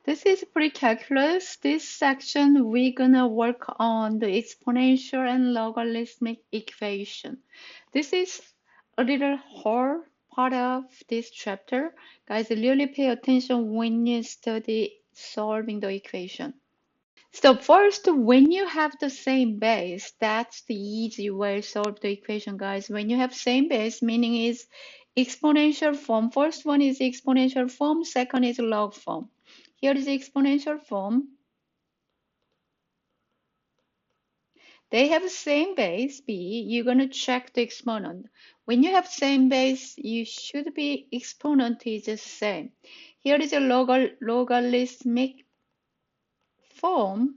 This is pre-calculus. This section we're gonna work on the exponential and logarithmic equation. This is a little hard part of this chapter. Guys, really pay attention when you study solving the equation. So first, when you have the same base, that's the easy way to solve the equation, guys. When you have same base, meaning is exponential form. First one is exponential form, second is log form. Here is exponential form. They have the same base, B. You're going to check the exponent. When you have same base, you should be exponent is the same. Here is a logarithmic form.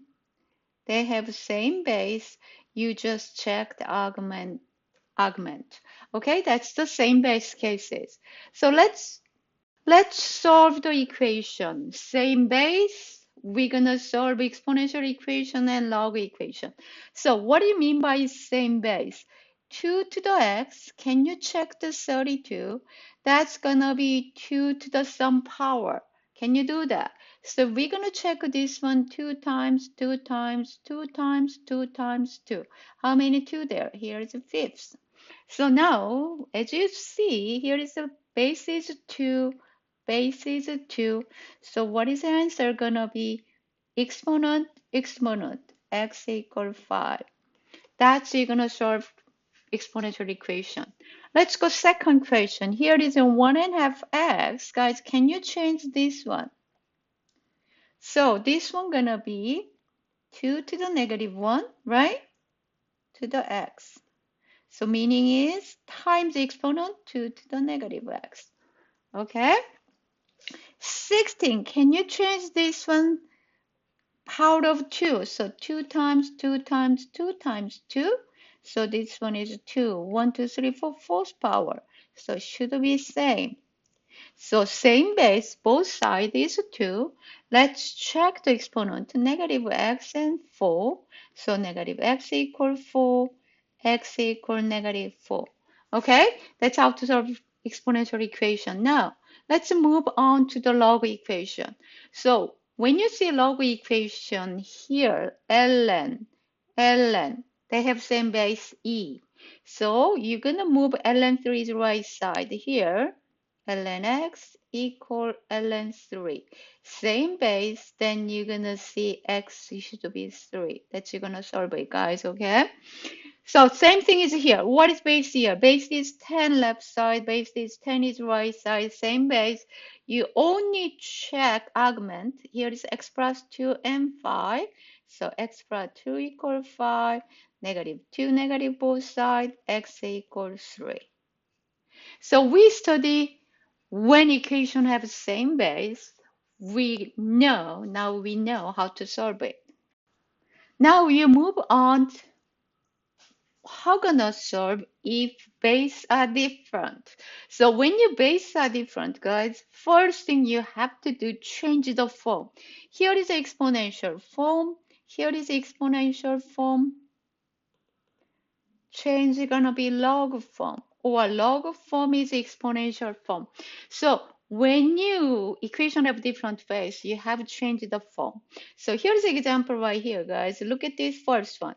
They have same base. You just check the argument. Okay, that's the same base cases. So let's solve the equation. Same base, we're gonna solve exponential equation and log equation. So what do you mean by same base? 2 to the x, can you check the 32? That's gonna be 2 to the some power. Can you do that? So we're gonna check this one 2 times, 2 times, 2 times, 2 times 2. How many 2 there? Here is a fifth. So now, as you see, here is the base is 2, base is 2. So what is the answer gonna be? Exponent, x equal 5. That's you're gonna solve exponential equation. Let's go second question. Here is a 1.5 x. Guys, can you change this one? So this one gonna be 2 to the negative 1, right? To the x. So meaning is times the exponent 2 to the negative x. Okay? 16, can you change this one power of 2? So 2 times 2 times 2 times 2. So this one is 2. 1, 2, 3, 4, fourth power. So should be same. So same base, both sides is 2. Let's check the exponent. Negative x and 4. So negative x equal 4. X equal negative 4. Okay, that's how to solve exponential equation. Now, let's move on to the log equation. So when you see log equation here, ln, they have same base e. So you're gonna move ln3's right side here. Ln x equal ln 3. Same base, then you're gonna see x should be 3. That's you're gonna solve it, guys, okay? So same thing is here. What is base here? Base is 10 left side, base is 10 is right side, same base. You only check argument. Here is x plus 2 and 5. So x plus 2 equals 5, negative 2, negative both sides, x equals 3. So we study when equation have same base, now we know how to solve it. Now you move on. How gonna solve if base are different? So when your base are different, guys, first thing you have to do, change the form. Here is the exponential form. Here is the exponential form. Change is gonna be log form, or log form is exponential form. So when you equation have different base, you have to change the form. So here's the example right here, guys. Look at this first one.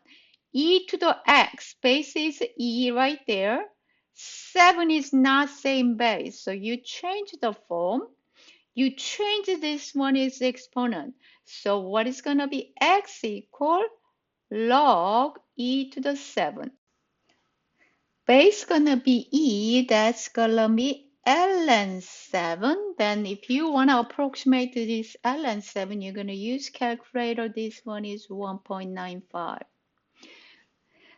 E to the x, base is e right there. 7 is not same base, so you change the form. You change this one is exponent. So what is gonna be x equal log e to the 7. Base gonna be e, that's gonna be ln 7. Then if you wanna approximate this ln 7, you're gonna use calculator. This one is 1.95.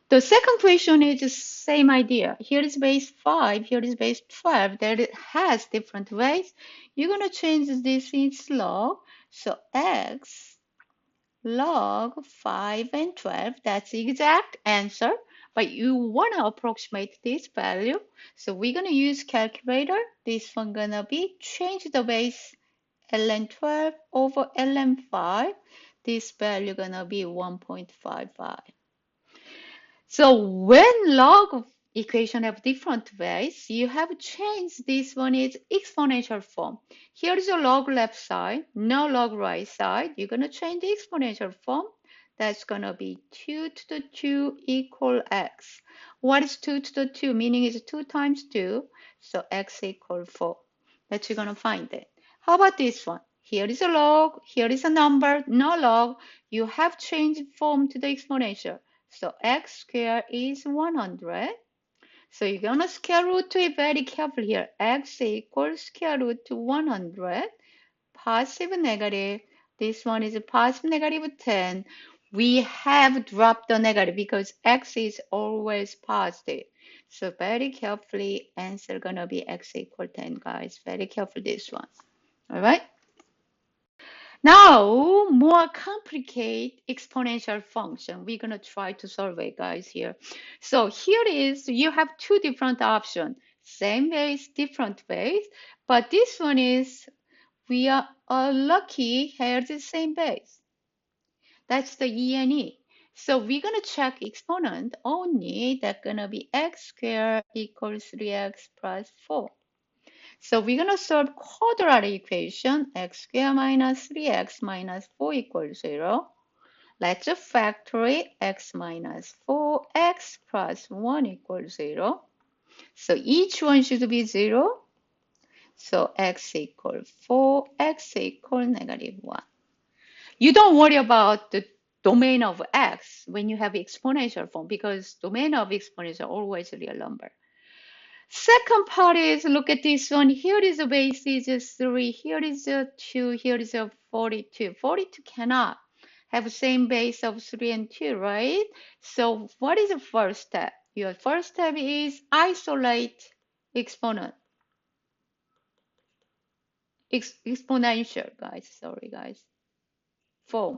The second question is the same idea. Here is base 5, here is base 12. That it has different ways. You're gonna change this in log. So x log 5 and 12, that's the exact answer. But you want to approximate this value. So we're going to use calculator. This one going to be change the base ln 12 over ln 5. This value going to be 1.55. So when log equation have different ways. You have changed this one is exponential form. Here is a log left side, no log right side. You're going to change the exponential form. That's going to be 2 to the 2 equal x. What is 2 to the 2? Meaning is 2 times 2, so x equal 4. That's you're going to find it. How about this one? Here is a log, here is a number, no log. You have changed form to the exponential. So x squared is 100. So you're going to square root to it very carefully here. X equals square root to 100. Positive, negative. This one is a positive, negative 10. We have dropped the negative because x is always positive. So very carefully, answer going to be x equal 10, guys. Very careful this one. All right. Now, more complicated exponential function. We're going to try to solve it, guys, here. So here is, you have two different options. Same base, different base. But this one is, we are lucky, has the same base. That's the E and E. So we're going to check exponent only. That's going to be x squared equals 3x plus 4. So we're going to solve quadratic equation, x squared minus 3x minus 4 equals 0. Let's factor it, x minus 4x plus 1 equals 0. So each one should be 0. So x equals 4, x equals negative 1. You don't worry about the domain of x when you have exponential form because domain of exponential always real number. Second part is, look at this one. Here is a base is 3. Here is a 2. Here is a 42. 42 cannot have the same base of 3 and 2, right? So what is the first step? Your first step is isolate exponent. Exponential, guys. Sorry, guys. Form.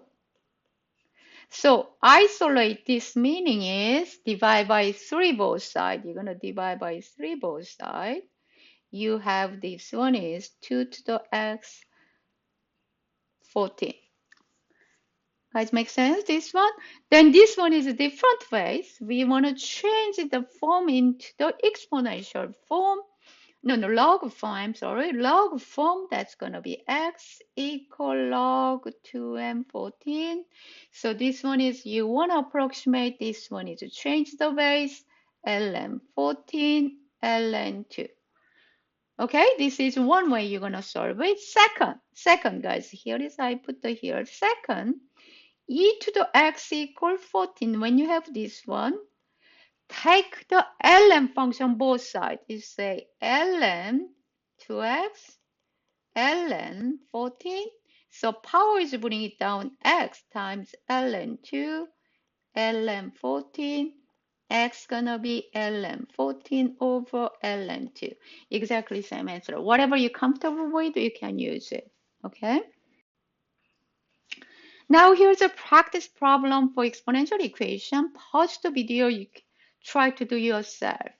So isolate this meaning is divide by 3 both sides. You're going to divide by 3 both sides. You have this one is 2 to the x 14. Guys, make sense? This one? Then this one is a different ways. We want to change the form into the exponential form. No, log form, I'm sorry. Log form, that's going to be x equal log 2m14. So this one is, you want to approximate, this one is to change the base, ln14, ln2. Okay, this is one way you're going to solve it. Second, guys, here is, I put the here. Second, e to the x equal 14. When you have this one, take the ln function both sides. You say ln 2x, ln 14. So power is bringing it down, x times ln 2, ln 14. X gonna be ln 14 over ln 2. Exactly same answer. Whatever you're comfortable with, you can use it. Okay? Now here's a practice problem for exponential equation. Pause the video, you try to do yourself.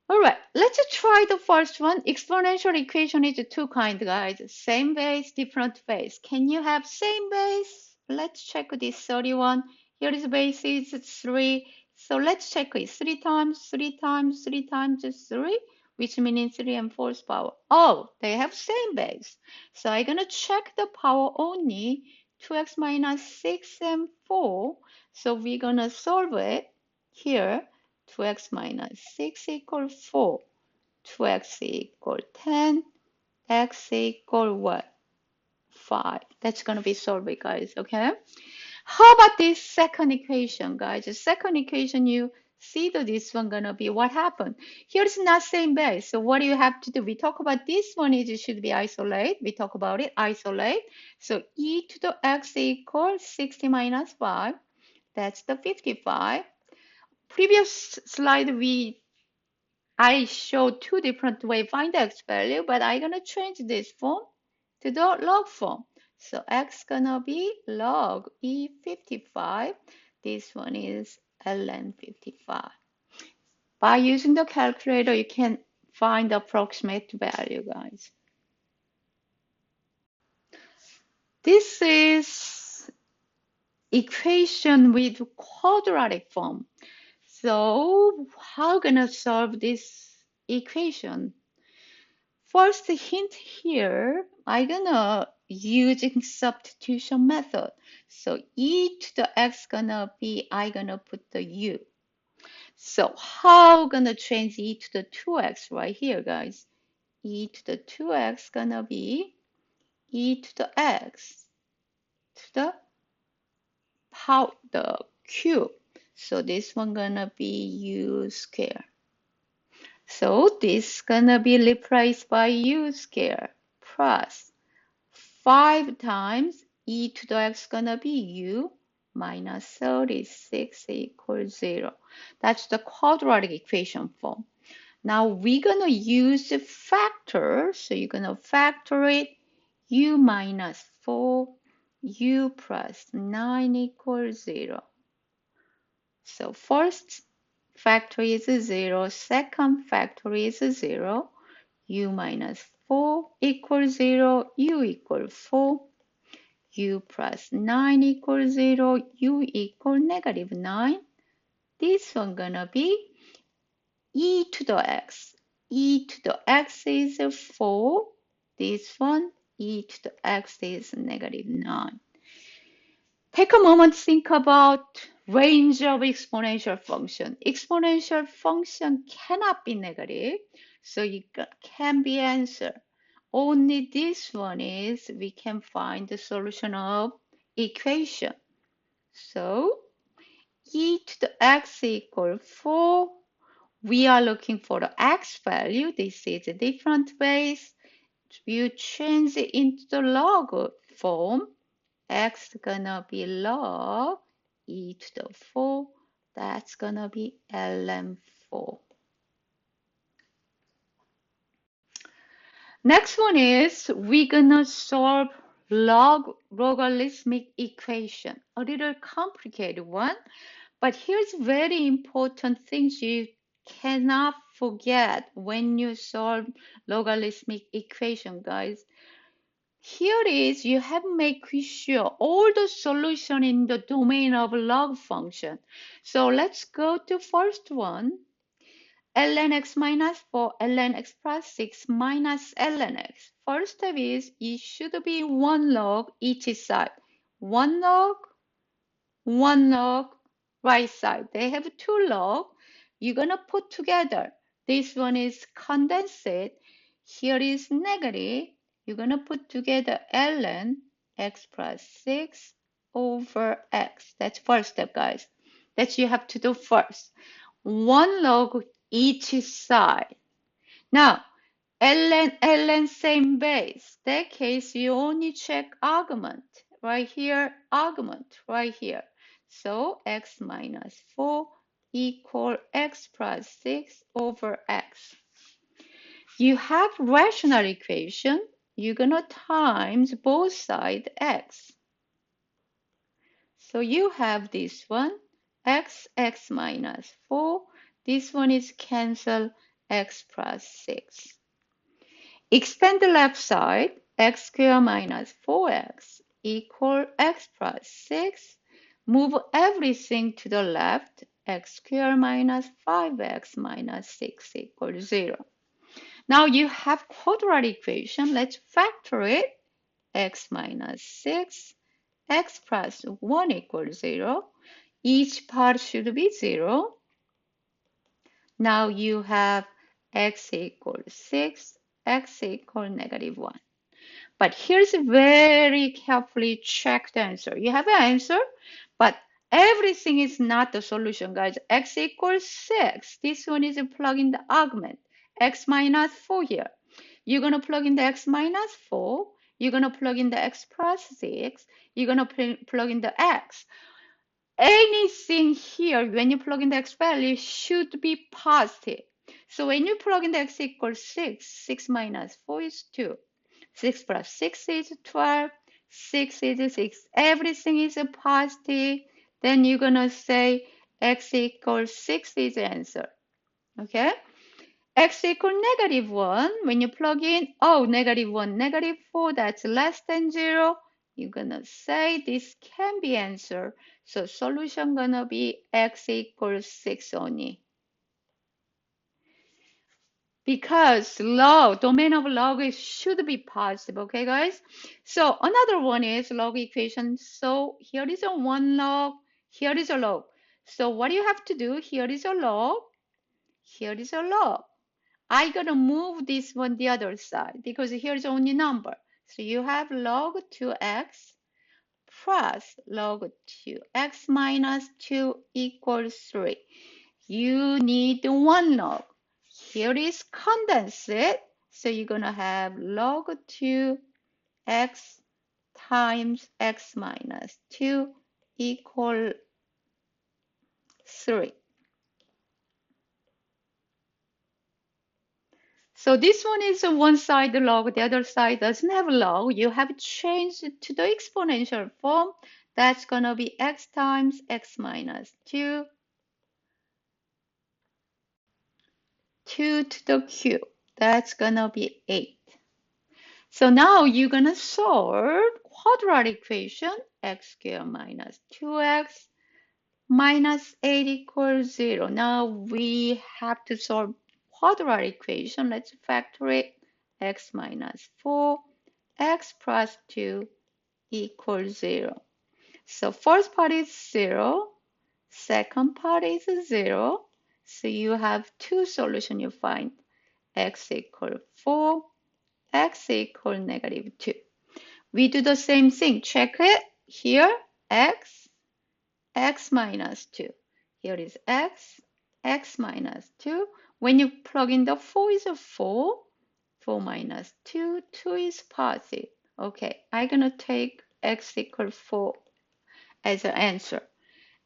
All right, let's try the first one. Exponential equation is two kinds, guys. Same base, different base. Can you have same base? Let's check this 31. Here is base is 3. So let's check it. 3 times 3 times 3 times 3, which means 3 and 4th power. Oh, they have same base. So I'm going to check the power only. 2x minus 6 and 4. So we're going to solve it here. 2x minus 6 equal 4, 2x equal 10, x equal what? 5. That's going to be solved, guys, okay? How about this second equation, guys? The second equation, you see that this one going to be what happened. Here's not same base, so what do you have to do? We talk about this one is it should be isolate. We talk about it, isolate. So e to the x equals 60 minus 5. That's the 55. Previous slide I showed two different ways find x value, but I'm gonna change this form to the log form. So x gonna be log E55. This one is ln 55. By using the calculator, you can find the approximate value, guys. This is equation with quadratic form. So how gonna solve this equation? First hint here, I'm gonna using substitution method. So e to the x gonna be, I gonna put the u. So how gonna change e to the 2x right here, guys? E to the 2x gonna be e to the x to the power the cube. So this one gonna be u square. So this gonna be replaced by u square plus 5 times e to the x gonna be u minus 36 equals 0. That's the quadratic equation form. Now we're gonna use the factor. So you're gonna factor it u minus 4, u plus 9 equals 0. So first factor is 0, second factor is 0, u minus 4 equals 0, u equals 4, u plus 9 equals 0, u equals negative 9. This one gonna be e to the x. E to the x is 4. This one, e to the x is negative 9. Take a moment to think about range of exponential function. Exponential function cannot be negative, so it can be answer. Only this one is we can find the solution of equation. So e to the x equals 4. We are looking for the x value. This is a different ways. You change it into the log form. X gonna be log e to the 4. That's gonna be ln 4. Next one is we're gonna solve logarithmic equation. A little complicated one, but here's very important things you cannot forget when you solve logarithmic equation, guys. Here is you have to make sure all the solution in the domain of log function. So let's go to first one. ln x minus 4, ln x plus 6 minus ln x. First step is it should be one log each side. One log, right side. They have two log. You're gonna put together. This one is condensate. Here is negative. You're gonna put together ln x plus 6 over x. That's first step, guys. That you have to do first. One log each side. Now, ln same base. That case, you only check argument. Right here, argument, right here. So x minus 4 equal x plus 6 over x. You have rational equation. You're gonna times both sides x. So you have this one, x minus 4. This one is cancel x plus 6. Expand the left side, x squared minus 4x equal x plus 6. Move everything to the left, x squared minus 5x minus 6 equals 0. Now you have quadratic equation. Let's factor it. X minus 6, x plus 1 equals 0. Each part should be 0. Now you have x equals 6, x equals negative 1. But here's a very carefully checked answer. You have an answer, but everything is not the solution, guys. X equals 6. This one is a plug in the argument. X minus 4 here. You're going to plug in the x minus 4. You're going to plug in the x plus 6. You're going to plug in the x. Anything here, when you plug in the x value, should be positive. So when you plug in the x equals 6, 6 minus 4 is 2. 6 plus 6 is 12. 6 is 6. Everything is a positive. Then you're going to say x equals 6 is the answer. Okay? X equals negative 1. When you plug in, oh, negative 1, negative 4, that's less than 0. you're gonna say this can be answer. So solution gonna be x equals 6 only. Because log, domain of log should be positive, okay guys? So another one is log equation. So here is a 1 log, here is a log. So what you have to do, here is a log, here is a log. I gotta move this one the other side because here's only number. So you have log 2x plus log 2x minus 2 equals 3. You need 1 log. Here is condensate. So you're gonna have log 2x times x minus 2 equal 3. So this one is one side log, the other side doesn't have log. You have changed it to the exponential form. That's going to be x times x minus 2, 2 to the cube. That's going to be 8. So now you're going to solve quadratic equation, x squared minus 2x minus 8 equals 0. Now we have to solve quadratic equation. Let's factor it. X minus 4, x plus 2 equals 0. So first part is 0, second part is 0. So you have two solutions you find. X equals 4, x equals negative 2. We do the same thing. Check it. Here, x minus 2. Here is x minus 2. When you plug in the 4 is a 4. 4 minus 2, 2 is positive. Okay, I'm going to take x equals 4 as an answer.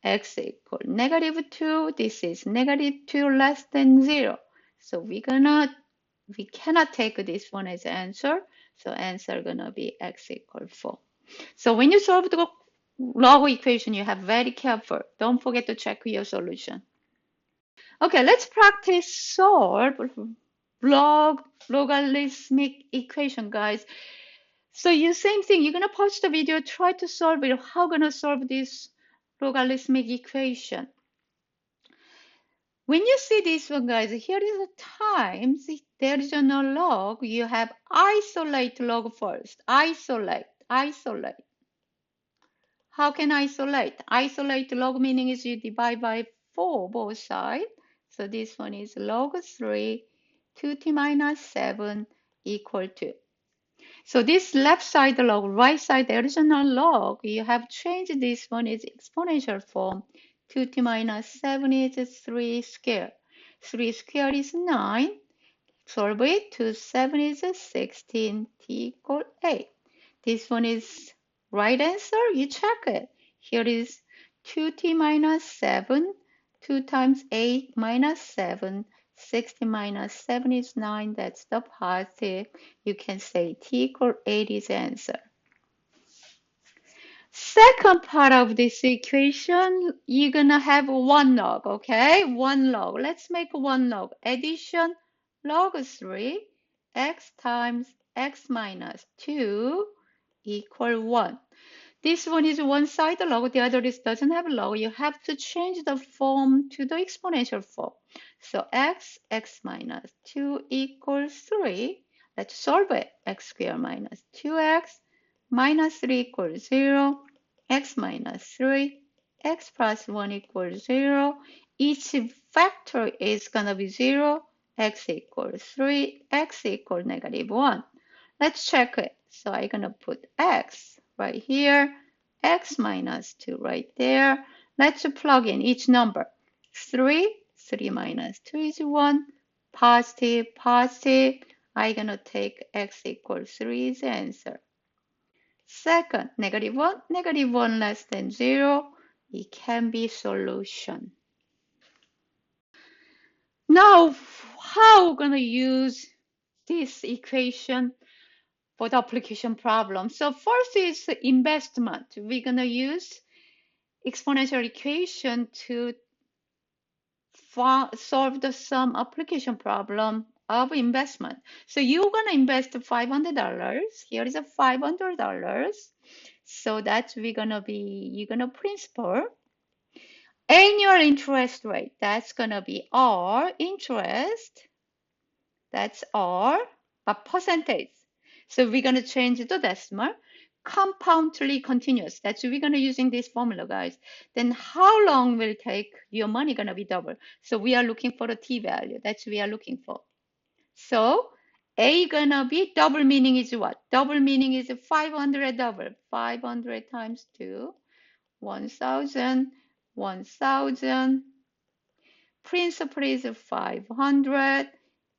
X equals negative 2. This is negative 2 less than 0. So we cannot take this one as an answer. So answer gonna be x equals 4. So when you solve the log equation, you have very careful. Don't forget to check your solution. Okay, let's practice solve logarithmic equation, guys. So you same thing. You're gonna pause the video, try to solve it. How gonna solve this logarithmic equation? When you see this one, guys, here is the times. There is no log. You have isolate log first. Isolate. How can isolate? Isolate log meaning is you divide by 4 both sides. So this one is log 3, 2t minus 7 equal to. So this left side log, right side, there is no log. You have changed this one is exponential form. 2t minus 7 is 3 squared. 3 squared is 9. Solve it. 2 7 is 16. T equal 8. This one is right answer. You check it. Here is 2t minus 7. 2 times 8 minus 7. 60 minus 7 is 9. That's the positive. You can say t equal 8 is answer. Second part of this equation, you're gonna have one log, okay? One log. Let's make one log. Addition log 3 x times x minus 2 equal 1. This one is one side log, the other is doesn't have log. You have to change the form to the exponential form. So x minus 2 equals 3. Let's solve it. X squared minus 2x minus 3 equals 0. X minus 3. X plus 1 equals 0. Each factor is going to be 0. X equals 3. X equals negative 1. Let's check it. So I'm going to put x right here, x minus 2 right there. Let's plug in each number. 3 minus 2 is 1. Positive. I'm going to take x equals 3 as the answer. Second, negative 1 less than 0. It can be solution. Now, how we're going to use this equation for the application problem. So first is investment. We're going to use exponential equation to solve the sum application problem of investment. So you're going to invest $500. Here is a $500. So that's we're gonna be, you're gonna principal. Annual interest rate, that's gonna be R interest, that's R, but percentage. So we're gonna change the decimal. Compoundly continuous, that's we're gonna using this formula, guys. Then how long will it take your money gonna be double? So we are looking for the t value, that's we are looking for. So A gonna be double, meaning is what? Double meaning is 500 double. 500 times 2, 1000, 1000. Principal is 500.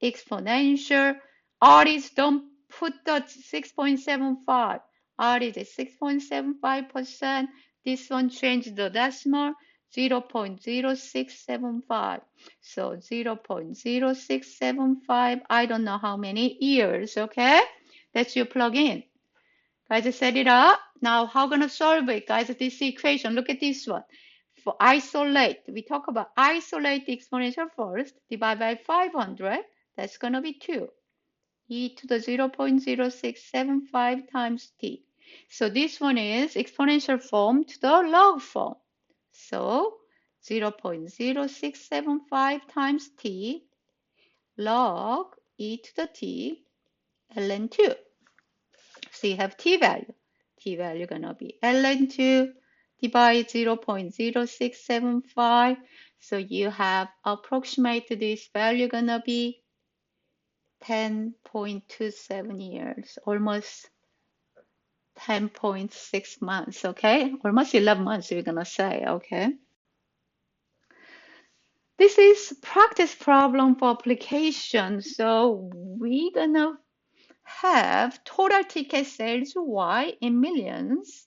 Exponential. R is, don't put the 6.75. R is 6.75%. This one change the decimal. 0.0675. So 0.0675. I don't know how many years, okay? That's your plug-in. Guys, set it up. Now, how gonna solve it, guys? This equation, look at this one. For isolate, we talk about isolate the exponential first, divide by 500. That's gonna be 2. E to the 0.0675 times t. So this one is exponential form to the log form. So 0.0675 times t log e to the t ln 2. So you have t value. T value gonna be ln 2 divide 0.0675. So you have approximate this value gonna be 10.27 years, almost 10.6 months, okay? Almost 11 months, we're gonna say, okay? This is practice problem for application. So we're gonna have total ticket sales Y in millions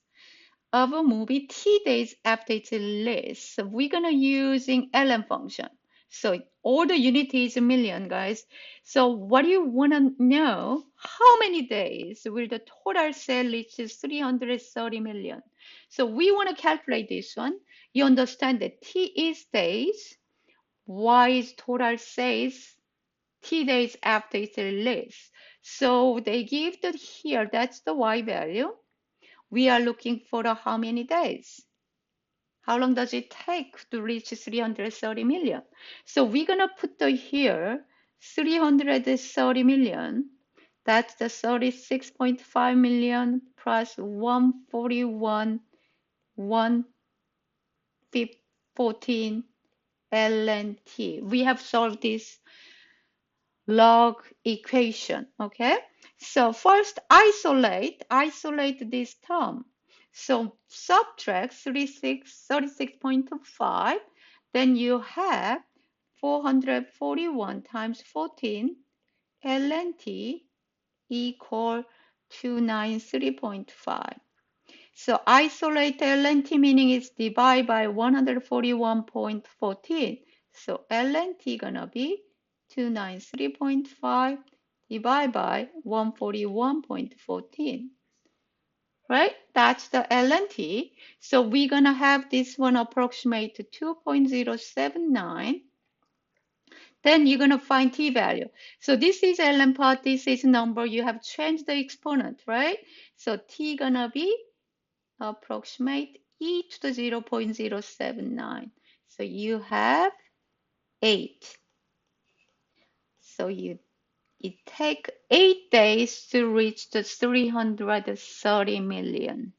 of a movie T days after its release. So we're gonna using ln function. So all the unit is a million, guys. So what do you wanna know? How many days will the total sale reach 330 million? So we wanna calculate this one. You understand that T is days, Y is total sales, T days after its release. So they give that here, that's the Y value. We are looking for how many days? How long does it take to reach 330 million? So we're gonna put the here 330 million. That's the 36.5 million plus 141, 114 ln t. We have solved this log equation, okay? So first isolate this term. So subtract 36.5, then you have 441 times 14 ln t equal 293.5. So isolate ln t meaning is divide by 141.14. So ln t gonna be 293.5 divided by 141.14. Right? That's the ln t. So we're gonna have this one approximate to 2.079. Then you're gonna find t value. So this is ln part, this is number. You have changed the exponent, right? So t gonna be approximate e to the 0.079. So you have 8. So it take 8 days to reach the 330 million.